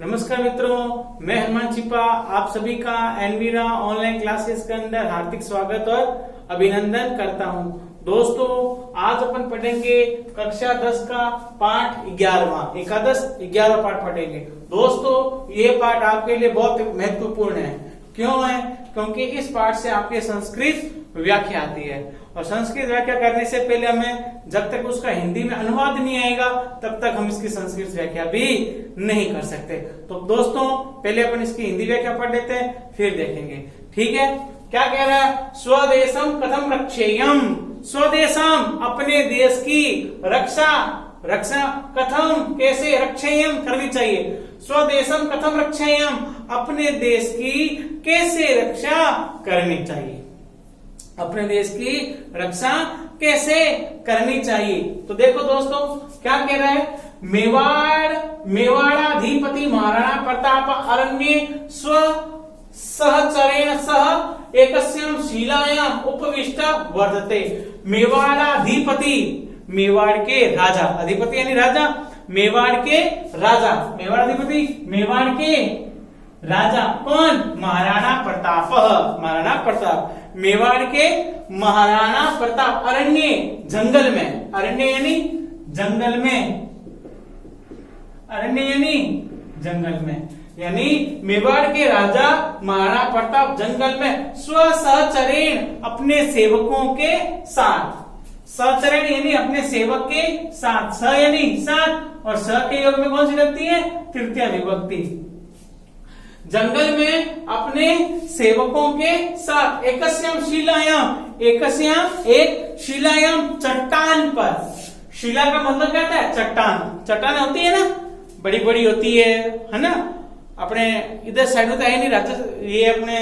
नमस्कार मित्रों, मैं हनुमान छिपा आप सभी का एनवीरा ऑनलाइन क्लासेस के अंदर हार्दिक स्वागत और अभिनंदन करता हूं। दोस्तों, आज अपन पढ़ेंगे कक्षा 10 का पाठ 11वां, एकादश 11वां पाठ पढ़ेंगे। दोस्तों, ये पाठ आपके लिए बहुत महत्वपूर्ण है। क्यों है? क्योंकि इस पाठ से आपके संस्कृत व्याख्या आती है और संस्कृत व्याख्या करने से पहले हमें जब तक उसका हिंदी में अनुवाद नहीं आएगा तब तक हम इसकी संस्कृत व्याख्या भी नहीं कर सकते। तो दोस्तों, पहले अपन इसकी हिंदी व्याख्या पढ़ लेते हैं, फिर देखेंगे। ठीक है? क्या कह रहा है? स्वदेशम कथम रक्षेयम, स्वदेशम अपने देश की रक्षा कथम कैसे रक्षेयम करनी चाहिए। स्वदेशम कथम रक्षेयम अपने देश की कैसे रक्षा करनी चाहिए, अपने देश की रक्षा कैसे करनी चाहिए। तो देखो दोस्तों, क्या कह रहा है? मेवाड़ाधिपति महाराणा प्रताप अरण्ये स्व सहचरेण सह एकस्यां शिलायां उपविष्ट वर्तते। मेवाड़ाधिपति, मेवाड़ के राजा, अधिपति यानी राजा, मेवाड़ के राजा, मेवाड़ाधिपति मेवाड़ के राजा कौन? महाराणा प्रताप, महाराणा प्रताप। मेवाड़ के महाराणा प्रताप अरण्य जंगल में, अरण्य यानी जंगल में, अरण्य यानी जंगल में, यानी मेवाड़ के राजा महाराणा प्रताप जंगल में स्वसहचरेण अपने सेवकों के साथ, सहचरण यानी अपने सेवक के साथ, स यानी साथ और स के योग में कौन सी लगती है? तृतीया विभक्ति। जंगल में अपने सेवकों के साथ एकस्याम शिलायाम, एकस्याम एक शिलायाम चट्टान पर। शिला का मतलब क्या होता है? चट्टान। चट्टान होती है ना, बड़ी बड़ी होती है ना। अपने इधर साइड में तो है नहीं राजा, ये अपने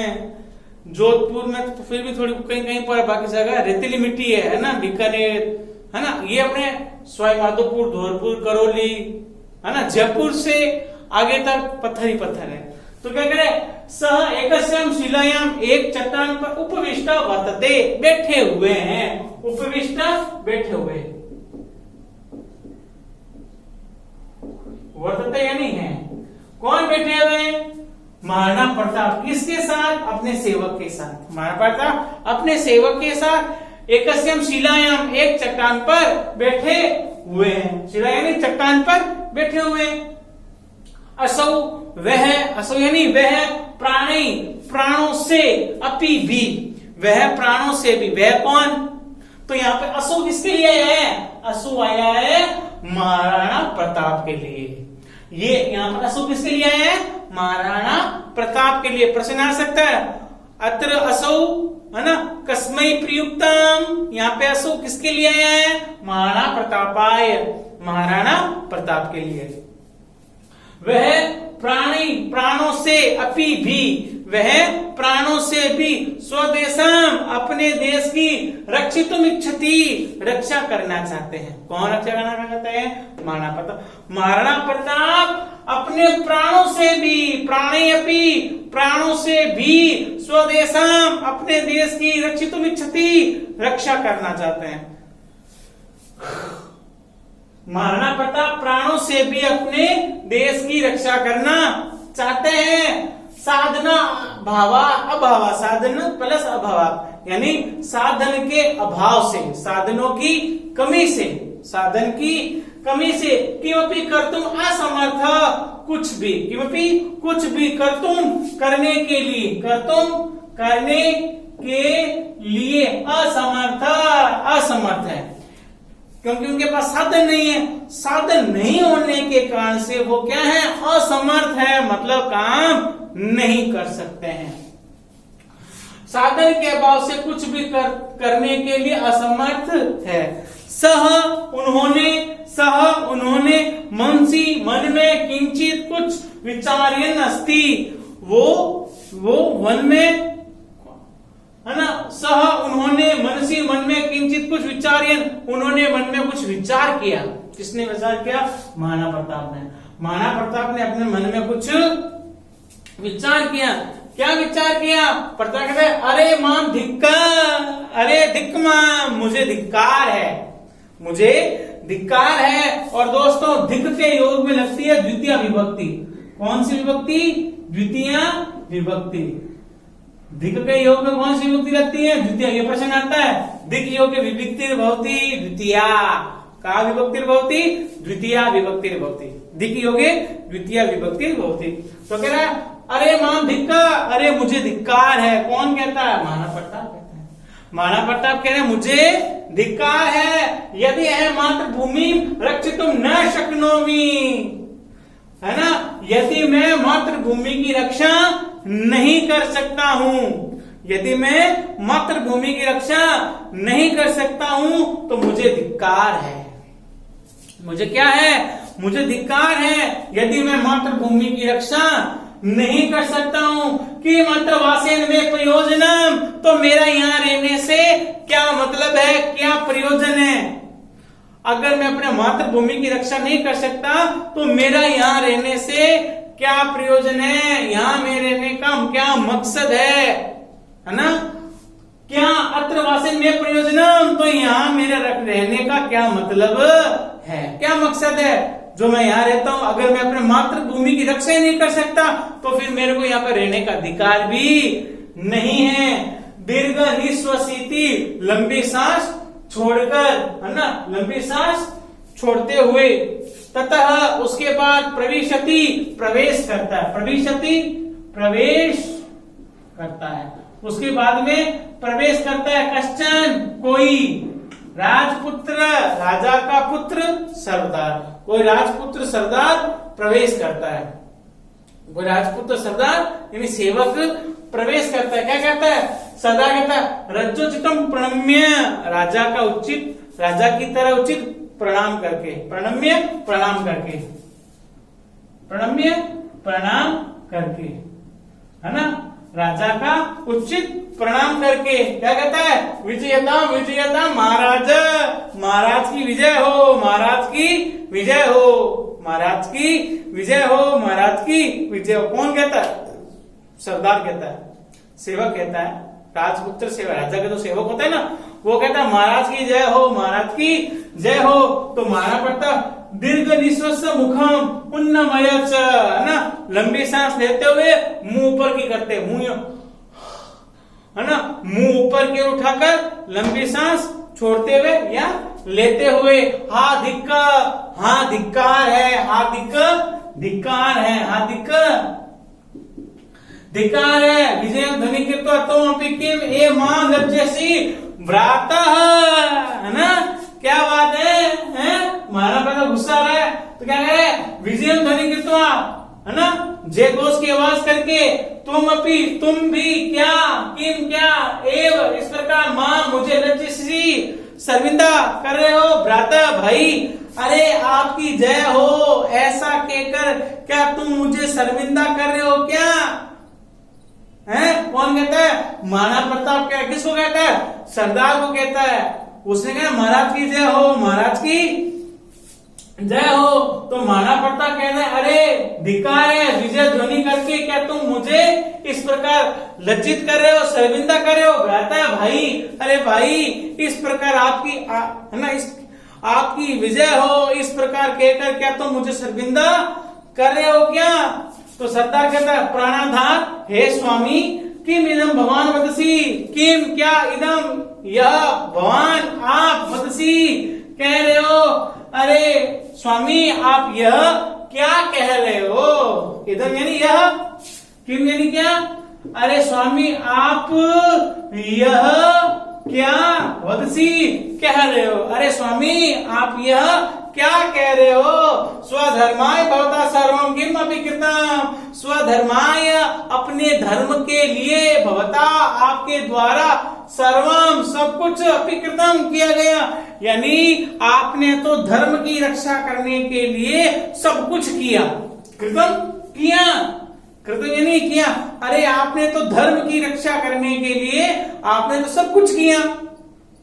जोधपुर में तो फिर भी थोड़ी कहीं कहीं पर, बाकी जगह रेतीली मिट्टी है ना, बीकानेर है ना। ये अपने सवाई माधोपुर, धौलपुर, करौली है ना, जयपुर से आगे तक पत्थर ही पत्थर है। तो क्या करे? सह एकस्याम शिलायाम एक चट्टान पर उपविष्ट वर्तते, बैठे हुए हैं, उपविष्ट बैठे हुए, वर्तते यानी है। कौन बैठे हुए? महाराणा प्रताप। किसके साथ? अपने सेवक के साथ। महाराणा प्रताप अपने सेवक के साथ एकस्याम शिलायाम एक चट्टान पर बैठे हुए हैं। शिला यानी चट्टान पर बैठे हुए। असौ वह, असौ यानी वह, प्राणी प्राणों से, अपि भी वह प्राणों से भी, वह कौन? तो यहाँ पे असौ किसके लिए आया है? असौ आया है महाराणा प्रताप के लिए। ये यहाँ पर असौ किसके लिए आया है? महाराणा प्रताप के लिए। प्रश्न आ सकता है अत्र असौ है ना, कस्मै प्रयुक्तम, यहाँ पे असौ किसके लिए आया है? महाराणा प्रतापाय, महाराणा प्रताप के लिए। वह प्राणी प्राणों से, अपि भी वह प्राणों से भी, स्वदेशम अपने देश की, रक्षितुम इच्छति रक्षा करना चाहते हैं। कौन रक्षा करना चाहते हैं? महाराणा प्रताप। महाराणा प्रताप अपने प्राणों से भी, प्राणे अपि प्राणों से भी, स्वदेशम अपने देश की, रक्षितुम इच्छति रक्षा करना चाहते हैं। महाराणा प्रताप प्राणों से भी अपने देश की रक्षा करना चाहते हैं। साधना भावा अभावा, साधन प्लस अभाव यानी साधन के अभाव से, साधनों की कमी से, साधन की कमी से, किमपि कर्तुम असमर्थ, कुछ भी, किमपि कुछ भी, कर्तुम करने के लिए, कर्तुम करने के लिए, असमर्थ, असमर्थ है। क्योंकि उनके पास साधन नहीं है। साधन नहीं होने के कारण से वो क्या है? असमर्थ है, मतलब काम नहीं कर सकते हैं। साधन के अभाव से कुछ भी करने के लिए असमर्थ है। सह उन्होंने मनसी मन में किंचित कुछ विचार्यन अस्ति, वो मन में है ना। सह उन्होंने मनसी मन में किंचित कुछ विचार्यन, उन्होंने मन में कुछ विचार किया। किसने विचार किया? महाराणा प्रताप ने। महाराणा प्रताप ने अपने मन में कुछ विचार किया। क्या विचार किया? प्रताप कहते हैं, अरे माम धिक्कार, अरे धिक् माम, मुझे धिक्कार है, मुझे धिक्कार है। और दोस्तों, धिक् के योग में लगती है द्वितीय विभक्ति। कौन सी विभक्ति? द्वितीय विभक्ति। धिक के योग में कौन सी विभक्ति लगती है? द्वितीय। ये प्रश्न आता है, धिक योग के विभक्ति भवती द्वितीया। का विभक्ति भवती? द्वितीय विभक्ति भवती। धिक योगे द्वितीय विभक्ति भवती। तो कह रहा है अरे मां धिक्का, अरे मुझे धिक्कार है। कौन कहता है? महाना प्रताप कहता है। महाना प्रताप कह रहे मुझे धिक्कार है, यदि है मातृभूमि रक्षितुम न शक्नोमि, है ना, यदि मैं मातृभूमि की रक्षा नहीं कर सकता हूं, यदि मैं मातृभूमि की रक्षा नहीं कर सकता हूं तो मुझे धिक्कार है। मुझे क्या है? मुझे धिक्कार है यदि मैं मातृभूमि की रक्षा नहीं कर सकता हूं। कि मातृवासेन में प्रयोजनम, तो मेरा यहाँ रहने से क्या मतलब है, क्या प्रयोजन है? अगर मैं अपने मातृभूमि की रक्षा नहीं कर सकता तो मेरा यहाँ रहने से क्या प्रयोजन है? यहाँ मेरे रहने का क्या मकसद है ना? क्या अत्र वासेन में प्रयोजनम, तो यहाँ मेरे रहने का क्या मतलब है, क्या मकसद है जो मैं यहाँ रहता हूं? अगर मैं अपने मातृभूमि की रक्षा ही नहीं कर सकता तो फिर मेरे को यहाँ पर रहने का अधिकार भी नहीं है। दीर्घ निश्वसिति, लंबी सांस छोड़कर, है ना, लंबी सांस छोड़ते हुए। ततः उसके बाद प्रविशति, प्रवेश करता है। प्रविशति प्रवेश करता है। उसके बाद में प्रवेश करता है कश्चन, कोई राजपुत्र, राजा का पुत्र, सरदार, कोई राजपुत्र सरदार प्रवेश करता है। कोई राजपुत्र सरदार यानी सेवक प्रवेश करता है। क्या कहता है? सरदार कहता है रज्जोचितम प्रणम्य, राजा का उचित, राजा की तरह उचित प्रणाम करके, प्रणम्य प्रणाम करके, प्रणम्य प्रणाम करके, है ना, राजा का उचित प्रणाम करके। क्या कहता है? विजयता विजयता, महाराज, महाराज की विजय हो, महाराज की विजय हो, महाराज की विजय हो, महाराज की विजय हो। कौन कहता है? सरदार कहता है, सेवक कहता है, राजपुत्र सेवक, राजा का तो सेवक होता है ना, वो कहता है महाराज की जय हो, महाराज की जय हो। तो महाराज पड़ता दीर्घ निश्वास मुखम उन्नमय, है ना, लंबी सांस लेते हुए मुंह ऊपर की करते, मुंह, है ना, मुंह ऊपर की उठाकर लंबी सांस छोड़ते हुए या लेते हुए। हा धिक्का, हाँ धिक्कार है, हा धिक्कार है, हा धिक्कार है। विजय ध्वनि कृत्वा त्वमपि किम ए मां लज्जसि भ्रातः, है ना, क्या बात है? महाराज बड़ा गुस्सा आ रहा है तो क्या कह रहे? विजय ध्वनि कृत्वा, है ना, जय घोष की आवाज करके, तुम अपी, तुम भी, क्या, किम क्या, एव, इस प्रकार, मां मुझे लज्जिसी, शर्मिंदा कर रहे हो, भ्राता भाई, अरे आपकी जय हो, ऐसा कहकर क्या तुम मुझे शर्मिंदा कर रहे हो क्या? है? कौन कहता है? महाराणा प्रताप। क्या, किसको कहता है? सरदार को कहता है। उसने कहा महाराज की जय हो, महाराज की जय हो। तो महाराणा प्रताप कहते हैं अरे धिक्कार है, विजय ध्वनि करके क्या तुम मुझे इस प्रकार लज्जित कर रहे हो, शर्मिंदा कर रहे हो? कहता है भाई, अरे भाई, इस प्रकार आपकी, है ना, इस आपकी विजय हो, इस प्रकार कहकर क्या तुम मुझे शर्मिंदा कर रहे हो क्या? तो सरदार कहता है प्राणाधार, हे स्वामी, किम इदम भगवान वदसी, किम क्या, इदम यह भगवान आप वदसी कह रहे हो, अरे स्वामी आप यह क्या कह रहे हो? इदम यानी यह, किम यानी क्या, अरे स्वामी आप यह क्या वदसी कह रहे हो, अरे स्वामी आप यह क्या कह रहे हो? स्वधर्माय भवता सर्वम किम अपि कृतम, स्वधर्माय अपने धर्म के लिए, भवता आपके द्वारा, सर्वम सब कुछ, अपि कृतम किया गया, यानी आपने तो धर्म की रक्षा करने के लिए सब कुछ किया। कृतम किया, कृतम यानी किया, अरे आपने तो धर्म की रक्षा करने के लिए आपने तो सब कुछ किया,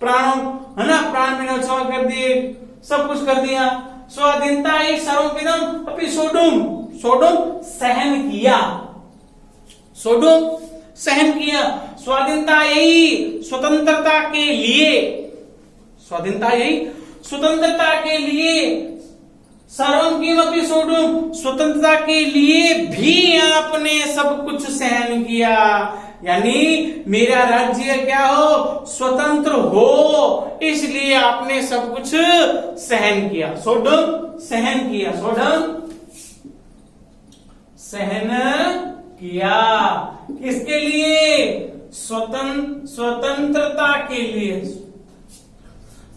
प्राणों, है ना, प्राण में न्यौछावर कर दिए, सब कुछ कर दिया। स्वाधीनता ही सर्वविदम अपनी सोडुम, सोडुम सहन किया, सोडुम सहन किया। स्वाधीनता यही स्वतंत्रता के लिए, स्वाधीनता यही स्वतंत्रता के लिए सर्वम किमपि सोढुम, स्वतंत्रता के लिए भी आपने सब कुछ सहन किया। यानी मेरा राज्य क्या हो, स्वतंत्र हो, इसलिए आपने सब कुछ सहन किया। सोढुम सहन किया, सोढुम सहन किया। किसके लिए? स्वतंत्रता के लिए,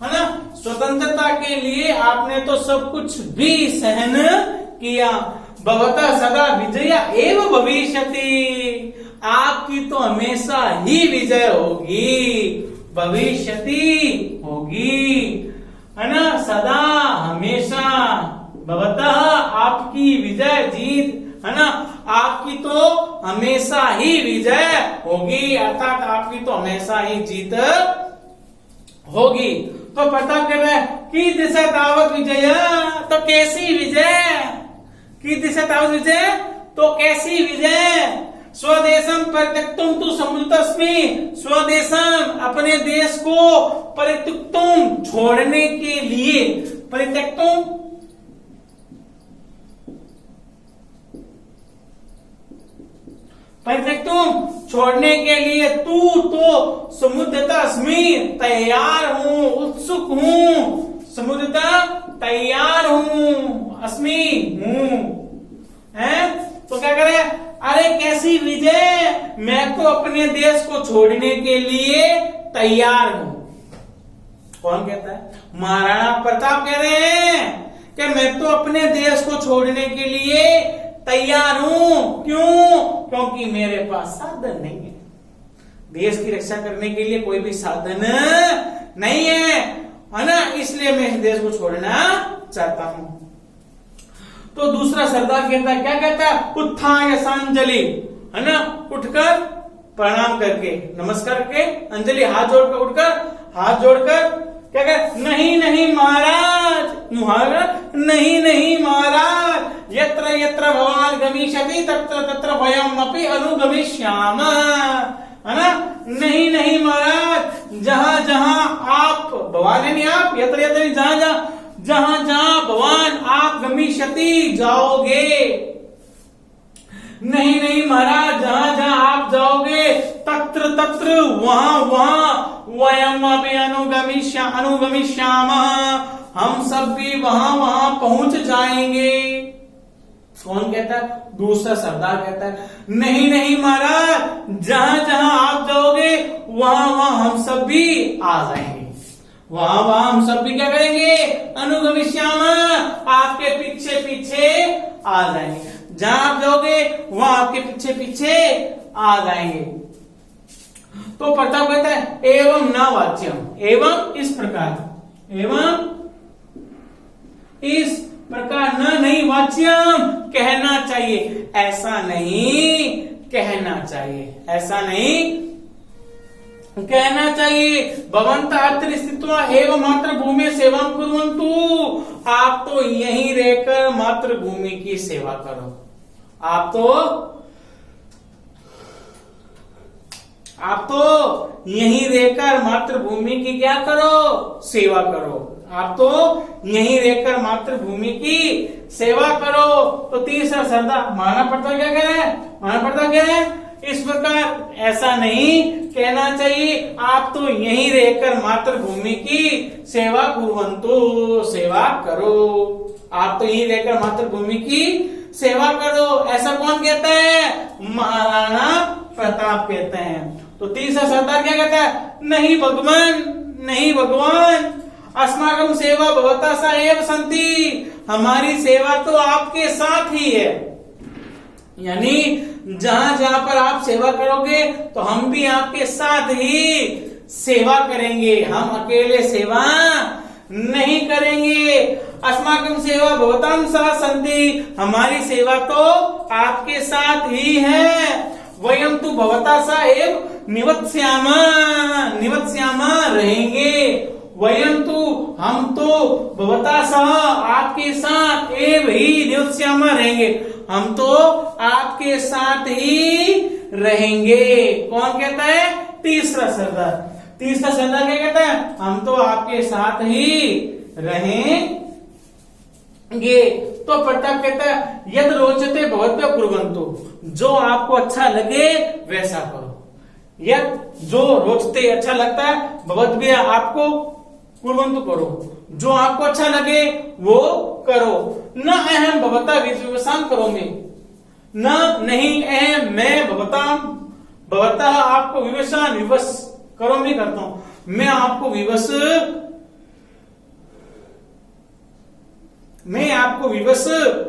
है ना। स्वतंत्रता के लिए आपने तो सब कुछ भी सहन किया। भवतः सदा विजया एव भविष्यति, आपकी तो हमेशा ही विजय होगी, भविष्यति होगी, है ना। सदा हमेशा, भवतः आपकी विजय जीत, है ना, आपकी तो हमेशा ही विजय होगी, अर्थात आपकी तो हमेशा ही जीत होगी। तो पता कर रहे कि दिशा तावत विजय, तो कैसी विजय, कि दिशा तावत विजय, तो कैसी विजय। स्वदेशम परित्यक्तुम तु समुद्रस्मि, स्वदेशम अपने देश को परित्यक्तुम छोड़ने के लिए, परित्यक्तुम परित्यक्तुम छोड़ने के लिए, तू तो समुद्रता अस्मि तैयार हूं, उत्सुक हूं, समुद्रता तैयार हूं, अस्मि हूं, है। तो क्या करे, अरे कैसी विजय, मैं तो अपने देश को छोड़ने के लिए तैयार हूं। कौन कहता है? महाराणा प्रताप कह रहे हैं कि मैं तो अपने देश को छोड़ने के लिए तैयार हूं। क्यों? क्योंकि मेरे पास साधन नहीं है, देश की रक्षा करने के लिए कोई भी साधन नहीं है ना, इसलिए मैं इस देश को छोड़ना चाहता हूं। तो दूसरा सरदार कहता है, क्या कहता है? उत्थाय सांजलि, है ना, उठकर प्रणाम करके, नमस्कार के, अंजलि हाथ जोड़कर, उठकर हाथ जोड़कर क्या कहते? नहीं नहीं महाराज, नहीं नहीं महाराज, यत्र यत्र भवान गमिष्यति तत्र तत्र वयम अपि अनुगमिष्यामः, है ना। नहीं नहीं महाराज, जहां जहां आप, भगवान यानी आप, यत्र यत्र जहां जहां भगवान आप गमिष्यति जाओगे, नहीं नहीं महाराज, जहां जहां आप जाओगे, तत्र तत्र वहां वयम अपि अनुगमिष्यामः, हम सब भी वहां पहुंच जाएंगे। कौन कहता है? दूसरा सरदार कहता है, नहीं नहीं महाराज, जहां जहां आप जाओगे वहां हम सब भी आ जाएंगे, वहां हम सब भी क्या करेंगे? अनुगमिष्यामः, आपके पीछे पीछे आ जाएंगे, जहां आप जाओगे वहां आपके पीछे पीछे आ जाएंगे। तो प्रताप कहता है, एवं न वाच्यम, एवं इस प्रकार, एवं इस प्रकार, न नहीं वाच्यम कहना चाहिए, ऐसा नहीं कहना चाहिए, ऐसा नहीं कहना चाहिए। भवन्तः अत्र स्थित्वा एव मातृभूमि सेवा कुर्वन्तु, आप तो यहीं रहकर मातृभूमि की सेवा करो, आप तो यहीं रहकर मातृभूमि की क्या करो? सेवा करो, आप तो यहीं रहकर मातृभूमि की सेवा करो। तो तीसरा सरदार महाराणा प्रताप क्या कह रहे हैं? महाराणा प्रताप कह रहे हैं, इस प्रकार ऐसा नहीं कहना चाहिए, आप तो यहीं रहकर मातृभूमि की सेवा कुर्वन्तु, सेवा करो, आप तो यहीं रहकर मातृभूमि की सेवा करो। ऐसा कौन कहता है? महाराणा प्रताप कहते हैं। तो तीसरा सरदार क्या कहता है? नहीं भगवान, नहीं भगवान, अस्माकं सेवा भवता सा एव सन्ति, हमारी सेवा तो आपके साथ ही है, यानी जहां जहां पर आप सेवा करोगे तो हम भी आपके साथ ही सेवा करेंगे, हम अकेले सेवा नहीं करेंगे। अस्माकं सेवा भवतां सह सन्ति, हमारी सेवा तो आपके साथ ही है। वयम तु भवता सह एव निवत्स्यामः रहेंगे। वयम तु हम तो भवता सह आपके साथ एव ही निवत्स्यामः रहेंगे, हम तो आपके साथ ही रहेंगे। कौन कहता है? तीसरा सरदार। तीसरा सरदार क्या कहता है? हम तो आपके साथ ही तो प्रताप कहता है यद रोचते भवद्भ्यो कुर्वन्तु, जो आपको अच्छा लगे वैसा करो। यद जो रोचते अच्छा लगता है, भवद्भ्य आपको, कुर्वन्तु करो, जो आपको अच्छा लगे वो करो। न अहम भवता विवशाम करोगे, न नहीं अहम मैं भवता आपको विवशान विवश करो नहीं करता हूं, मैं आपको विवश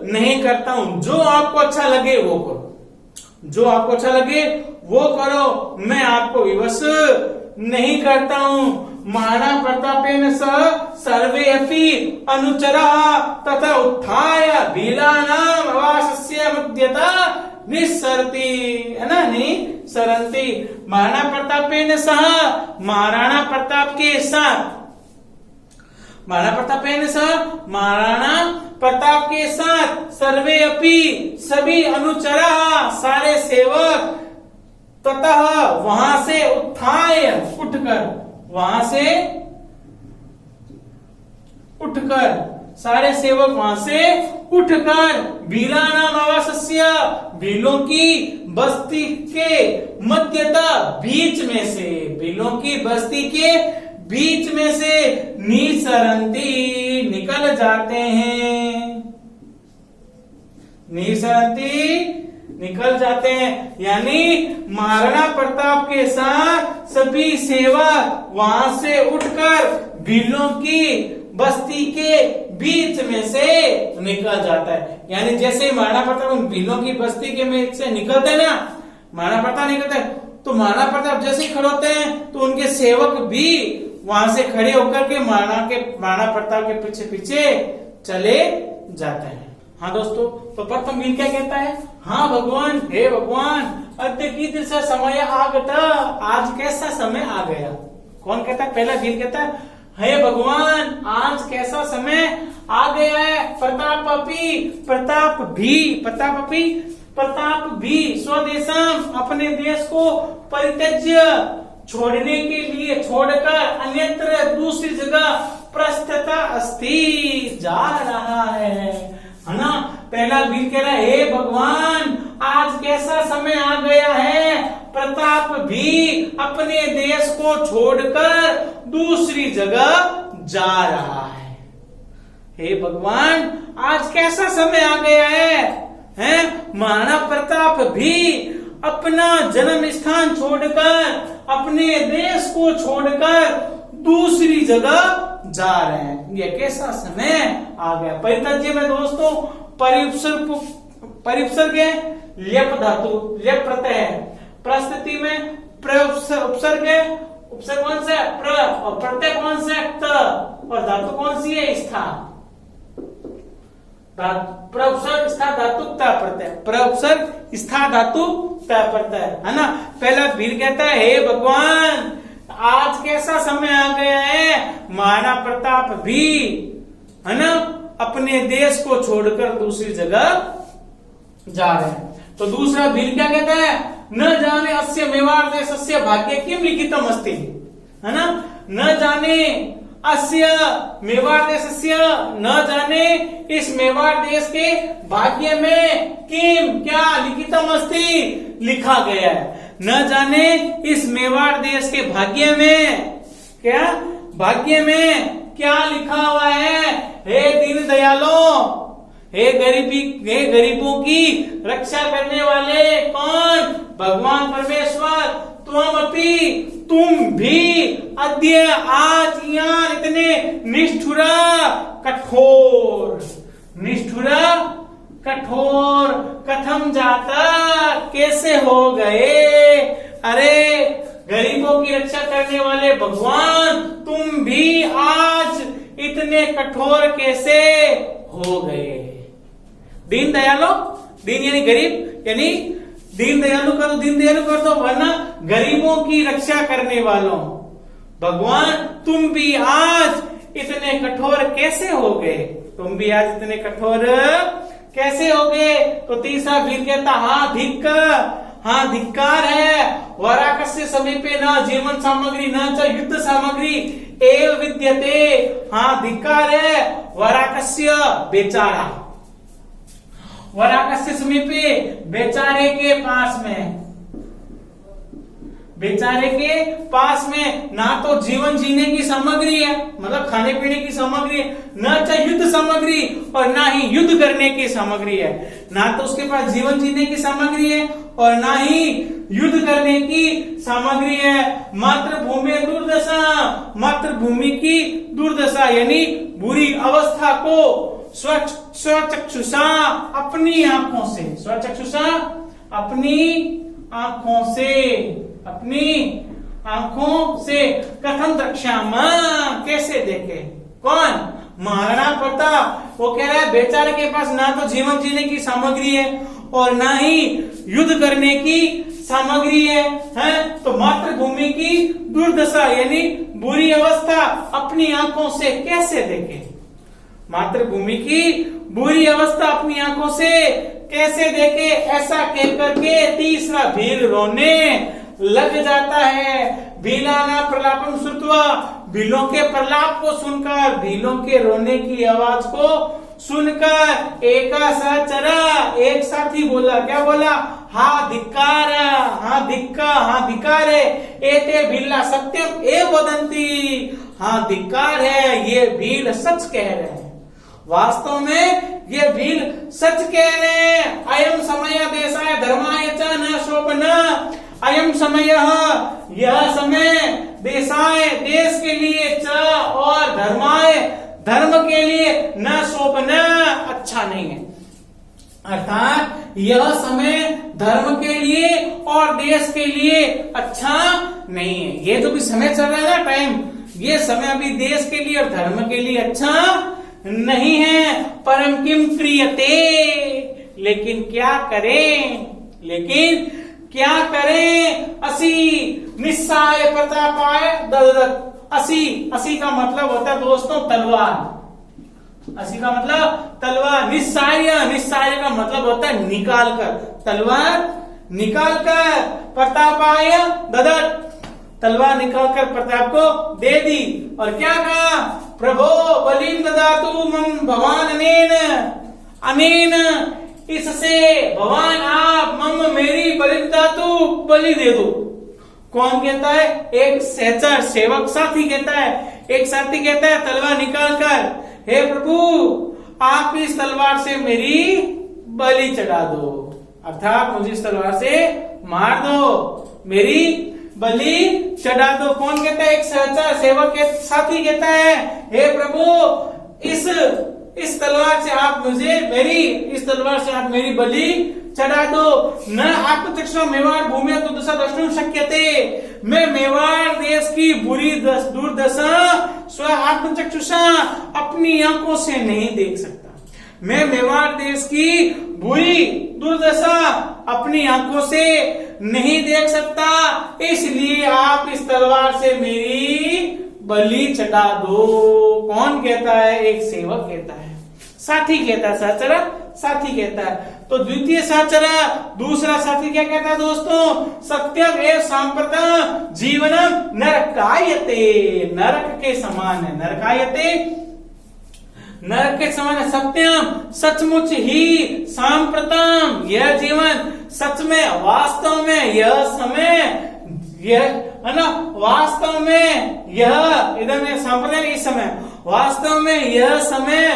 नहीं करता हूं। जो आपको अच्छा लगे वो करो, जो आपको अच्छा लगे वो करो, मैं आपको विवश नहीं करता हूं। महाराणा प्रतापेन सह सर्वे अपि अनुचरा तथा उत्थाय भीलानाम आवासस्य मध्यता निस्सरति, है ना, निस्सरन्ति। महाराणा प्रतापेन सह, महाराणा प्रताप के साथ, महाराणा प्रतापेन सह, महाराणा प्रताप के साथ, सर्वे अपि सभी अनुचरा सारे सेवक, ततः वहां से उत्थाय उठकर, वहां से उठकर, सारे सेवक वहां से उठकर भीलानाम आवासस्य, भीलों की बस्ती के मध्यता बीच में से, भीलों की बस्ती के बीच में से निसरंती निकल जाते हैं, निसरंती निकल जाते हैं। यानी महाराणा प्रताप के साथ सभी सेवक वहां से उठकर भीलों की बस्ती के बीच में से निकल जाता है। यानी जैसे महाराणा प्रताप उन भीलों की बस्ती के में से निकलते हैं ना, महाराणा प्रताप निकलते हैं, तो महाराणा प्रताप जैसे ही खड़े होते हैं तो उनके सेवक भी वहां से खड़े होकर के महाराणा प्रताप के पीछे पीछे चले जाते हैं। हाँ दोस्तों, तो प्रथम वीर क्या कहता है, हाँ भगवान, हे भगवान, अद्य कीदृश समय आगता, आज कैसा समय आ गया। कौन कहता है, पहला वीर कहता है, हे भगवान, आज कैसा समय आ गया है। प्रताप भी स्वदेशम, अपने देश को परित्यज्य, छोड़ने के लिए, छोड़कर अन्यत्र दूसरी जगह प्रस्थता अस्ति, जा रहा है ना। पहला वीर कह रहा है, हे भगवान, आज कैसा समय आ गया है, प्रताप भी अपने देश को छोड़कर दूसरी जगह जा रहा है। हे भगवान, आज कैसा समय आ गया है? महाराणा प्रताप भी अपना जन्म स्थान छोड़कर, अपने देश को छोड़कर दूसरी जगह जा रहे हैं। यह कैसा समय आ गया। परित्यज्य में दोस्तों परिउपसर्ग है, ल्यप धातु, ल्यप प्रत्यय है। प्रस्तुति में उपसर्ग है, उपसर्ग कौन सा है, प्र, और प्रत्यय कौन सा है, त, और धातु कौन सी है, स्था। प्रउपसर्ग स्था धातु ता प्रत्यय, प्रउपसर्ग स्था धातु ता प्रत्यय, है ना। पहला वीर कहता है, हे भगवान, आज कैसा समय आ गया है, महाराणा प्रताप भी, है ना, अपने देश को छोड़कर दूसरी जगह जा रहे हैं। तो दूसरा वीर क्या कहता है, न जाने अस्य मेवाड़ देशस्य भाग्य किम लिखितम अस्ति, है ना। न जाने अस्य मेवाड़ देशस्य, न जाने इस मेवाड़ देश के भाग्य में किम क्या लिखितम अस्ति, लिखा गया है। न जाने इस मेवाड़ देश के भाग्य में क्या, भाग्य में क्या लिखा हुआ है। हे दीन दयालो, हे गरीबों की रक्षा करने वाले कौन, भगवान परमेश्वर, तुम भी अद्य आज यहाँ इतने निष्ठुरा कठोर कथम जाता, कैसे हो गए। अरे गरीबों की रक्षा करने वाले भगवान, तुम भी आज इतने कठोर कैसे हो गए। दीन दयालो, दीन यानी गरीब, यानी दीन दयालु कर दो, वरना गरीबों की रक्षा करने वालों भगवान, तुम भी आज इतने कठोर कैसे हो गए, तुम भी आज इतने कठोर कैसे हो गए। तो तीसरा वीर कहता, हाँ धिक्क, हाँ धिक्कार है। वराकस्य समीपे न जीवन सामग्री न च युद्ध सामग्री एव विद्यते, हाँ धिक्कार है। वराकस्य बेचारा, वराकस्य समीपे बेचारे के पास में, बेचारे के पास में ना तो जीवन जीने की सामग्री है, मतलब खाने पीने की सामग्री है, न तो युद्ध सामग्री और ना ही युद्ध करने की सामग्री है। ना तो उसके पास जीवन जीने की सामग्री है और ना ही युद्ध करने की सामग्री है। मातृभूमि दुर्दशा, मातृभूमि की दुर्दशा यानी बुरी अवस्था को स्वचक्षुषा अपनी आंखों से, स्वचक्षुषा अपनी आंखों से, अपनी आंखों से कथम द्रक्ष्याम, कैसे देखे? कौन? महाराणा प्रताप। वो कह रहा है बेचारे के पास ना तो जीवन जीने की सामग्री है और ना ही युद्ध करने की सामग्री है? तो मातृभूमि की दुर्दशा यानी बुरी अवस्था अपनी आंखों से कैसे देखे? मातृभूमि की बुरी अवस्था अपनी आंखों से कैसे देखे? ऐसा कहकर के तीसरा भील रोने लग जाता है। भीलाना प्रलापम श्रुत्वा, भीलों के प्रलाप को सुनकर, भीलों के रोने की आवाज को सुनकर एका सहचरा, एक साथी बोला, क्या बोला? हा धिक्कार, हाँ धिक्का, हाँ धिक्कार है। एते भीला सत्यम एव वदन्ति, हाँ धिक्कार है, ये भील सच कह रहे हैं। वास्तव में ये भील सच कह रहे हैं। अयम समय देशाय धर्माय च न शोभना, अयम समय, यह समय देशाय देश के लिए च और धर्माय धर्म के लिए न शोभना अच्छा नहीं है। अर्थात यह समय धर्म के लिए और देश के लिए अच्छा नहीं है। ये जो भी समय चल रहा है ना टाइम, ये समय अभी देश के लिए और धर्म के लिए अच्छा नहीं है। परम किम क्रियते, लेकिन क्या करें, लेकिन क्या करें? असी निस्साय प्रतापाय ददत। असी का मतलब होता है दोस्तों तलवार। असी का मतलब तलवार। निस्साय का मतलब होता है निकाल कर, तलवार निकाल कर। प्रतापाय ददत, तलवार निकाल कर प्रताप को दे दी। और क्या कहा? प्रभो बलिम ददातु मम भवान अनेन, अनेन इससे भगवान आप मम मेरी बलि दातु, बलि दे दो। कौन कहता है? एक सहचर सेवक साथी कहता है। एक साथी कहता है तलवार निकाल कर, हे प्रभु आप इस तलवार से मेरी बलि चढ़ा दो, अर्थात मुझे इस तलवार से मार दो, मेरी बलि चढ़ा दो। कौन कहता है? एक सहचर सेवक के साथी कहता है, हे प्रभु इस तलवार से आप मुझे इस तलवार से आप मेरी बलि चढ़ा दो। न आत्मचक्षु मेवाड़ भूमि दुर्दशा द्रष्टुम शक्यते, मैं मेवाड़ देश की बुरी दुर्दशा स्व आत्मचक्षुषा अपनी आंखों से नहीं देख सकता। मैं मेवाड़ देश की बुरी दुर्दशा अपनी आंखों से नहीं देख सकता, इसलिए आप इस तलवार से मेरी बलि चढ़ा दो। कौन कहता है? एक सेवक कहता है, साथी कहता है, सहचरा साथी कहता है। तो द्वितीय सहचरा, दूसरा साथी क्या कहता है दोस्तों? सत्यम एवं सांप्रतम जीवनम नरकायते, नरक के समान है। नरकायते नरक के समान है। सत्यम सचमुच ही, सांप्रतम यह जीवन, सच में वास्तव में यह समय, यह है ना, वास्तव में यह इधर सांप्रतम इस समय, वास्तव में यह समय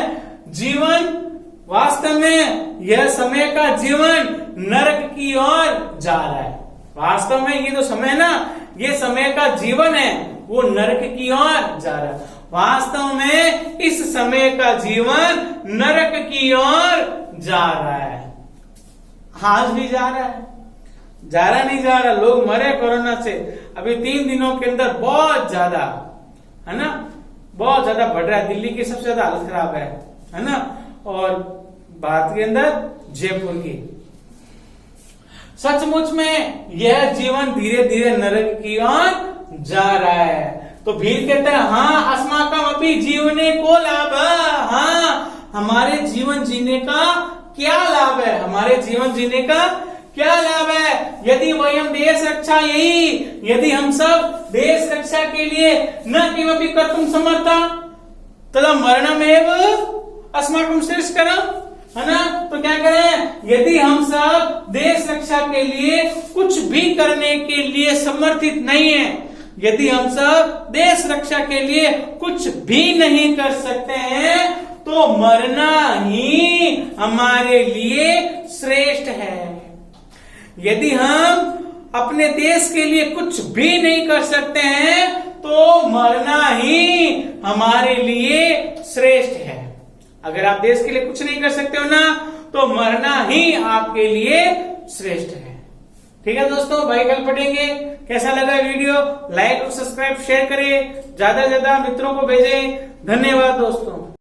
जीवन, वास्तव में यह समय का जीवन नरक की ओर जा रहा है। वास्तव में ये जो समय है ना, ये समय का जीवन है वो नरक की ओर जा रहा है। वास्तव में इस समय का जीवन नरक की ओर जा रहा है। आज भी जा रहा है, जा रहा नहीं जा रहा। लोग मरे कोरोना से, अभी 3 दिनों के अंदर बहुत ज्यादा, है ना, बहुत ज्यादा बढ़ रहा है। दिल्ली की सबसे ज्यादा हालत खराब है ना, और भारत के अंदर जयपुर की। सचमुच में यह जीवन धीरे धीरे नरक की ओर जा रहा है। तो भील कहता है हाँ अस्माकम अपनी जीवने को लाभ, हाँ हमारे जीवन जीने का क्या लाभ है, हमारे जीवन जीने का क्या लाभ है? यदि वयम देश रक्षा यही, यदि हम सब देश रक्षा के लिए न किमपि कर्तुं समर्था तदा मरणमेव अस्माकं श्रेष्ठकरम्, है ना। तो क्या करें? यदि हम सब देश रक्षा के लिए कुछ भी करने के लिए समर्थित नहीं है, यदि हम सब देश रक्षा के लिए कुछ भी नहीं कर सकते हैं, तो मरना ही हमारे लिए श्रेष्ठ है। यदि हम अपने देश के लिए कुछ भी नहीं कर सकते हैं, तो मरना ही हमारे लिए श्रेष्ठ है। अगर आप देश के लिए कुछ नहीं कर सकते हो ना, तो मरना ही आपके लिए श्रेष्ठ है। ठीक है दोस्तों, भाई कल पढ़ेंगे। कैसा लगा वीडियो? लाइक और सब्सक्राइब शेयर करें, ज्यादा से ज्यादा मित्रों को भेजें। धन्यवाद दोस्तों।